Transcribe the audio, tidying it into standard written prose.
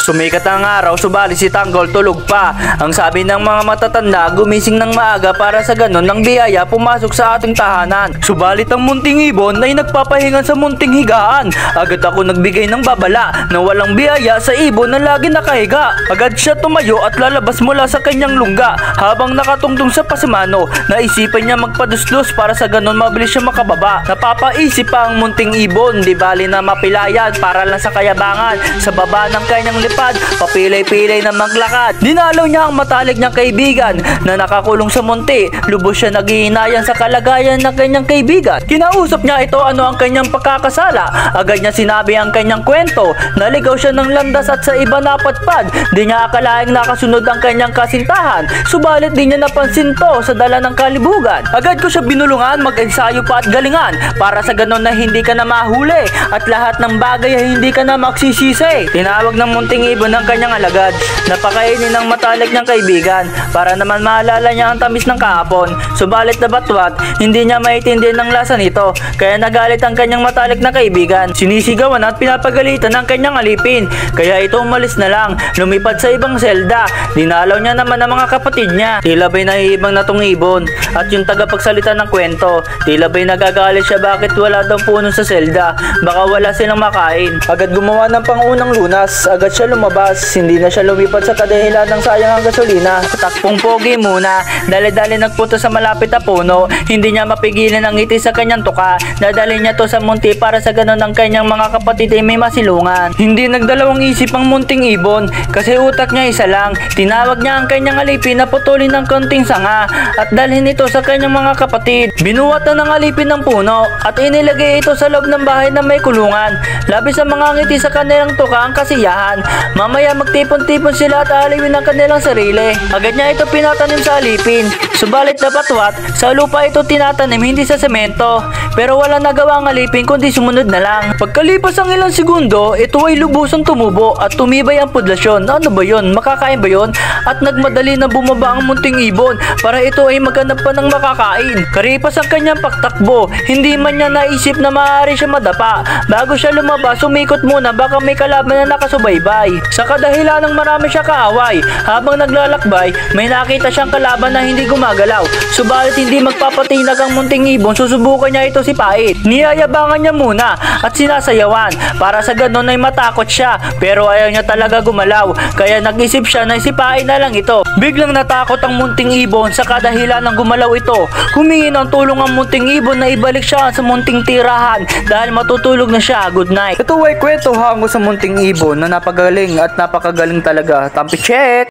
Sumikat ang araw, subalit si Tanggol tulog pa. Ang sabi ng mga matatanda, gumising ng maaga para sa ganon ng biyaya pumasok sa ating tahanan. Subalit ang munting ibon ay nagpapahinga sa munting higaan. Agad ako nagbigay ng babala na walang biyaya sa ibon na lagi nakahiga. Agad siya tumayo at lalabas mula sa kanyang lungga. Habang nakatungtong sa pasimano, naisipan niya magpaduslos para sa ganon mabilis siya makababa. Napapaisip pa ang munting ibon, di bali na mapilayan para lang sa kayabangan. Sa baba ng kanyang lipad, papilay-pilay na maglakad. Dinalaw niya ang matalik niyang kaibigan na nakakulong sa munti. Lubos siya naghihinayan sa kalagayan ng kanyang kaibigan. Kinausap niya ito ano ang kanyang pagkakasala. Agad niya sinabi ang kanyang kwento. Naligaw siya ng landas at sa iba napadpad. Di niya akalaing nakasunod ang kanyang kasintahan. Subalit di niya napansin to sa dala ng kalibugan. Agad ko siya binulungan, mag-ensayo pa at galingan para sa ganon na hindi ka na mahuli at lahat ng bagay ay hindi ka na magsisisi. Tinawag ng munting ibon ng kanyang alagad. Napakainin ng matalik niyang kaibigan para naman maalala niya ang tamis ng kahapon. Subalit na batwat, hindi niya maitindihan ng lasa nito. Kaya nagalit ang kanyang matalik na kaibigan. Sinisigawan at pinapagalitan ng kanyang alipin. Kaya ito umalis na lang, lumipad sa ibang selda. Dinalaw niya naman ang mga kapatid niya. Tila ba'y nahihibang na tong ibon. At yung tagapagsalita ng kwento, tila ba'y nagagalit siya bakit wala daw puno sa selda. Baka wala silang makain. Agad gumawa ng pangunang lunas. Agad siya lumabas. Hindi na siya lumipad sa kadahilan ng sayang ang gasolina. Takpong pogi muna. Dali-dali nagpunta sa malapit na puno. Hindi niya mapigilan ang ngiti sa kanyang tuka. Dadali niya to sa munti para sa ganon ang kanyang mga kapatid ay may masilungan. Hindi nagdalawang isip ang munting ibon kasi utak niya isa lang. Tinawag niya ang kanyang alipin na putulin ng konting sanga at dalhin ito sa kanyang mga kapatid. Binuwatan ng alipin ng puno at inilagay ito sa loob ng bahay na may kulungan. Labis ang mga ngiti sa kanilang tuka ang kasiyahan. Mamaya magtipon-tipon sila at alawin ang kanilang sarili. Agad niya ito pinatanim sa alipin. Subalit na patwat, sa lupa ito tinatanim hindi sa semento. Pero wala nagawa ang alipin kundi sumunod na lang. Pagkalipas ang ilang segundo, ito ay lubusang tumubo at tumibay ang pudlasyon. Ano ba yun? Makakain ba yun? At nagmadali na bumaba ang munting ibon para ito ay maghanap pa ng makakain. Karipas ang kanyang pagtakbo, hindi man niya naisip na maaari siya madapa. Bago siya lumabas, umikot muna baka may kalaban na nakasubaybay. Sa kadahilan ng marami siya kaaway, habang naglalakbay, may nakita siyang kalaban na hindi gumagalaw. Subalit hindi magpapatinag ang munting ibon, susubukan niya ito si Pait. Niyayabangan niya muna at sinasayawan para sa ganon ay matakot siya. Pero ayaw niya talaga gumalaw, kaya nag-isip siya na si Pait na lang ito. Biglang natakot ang munting ibon sa kadahilan ng gumalaw ito. Humingi ng tulong ang munting ibon na ibalik siya sa munting tirahan dahil matutulog na siya. Good night. Ito ay kwento hango sa munting ibon na napagaling at napakagaling talaga. Tampi check!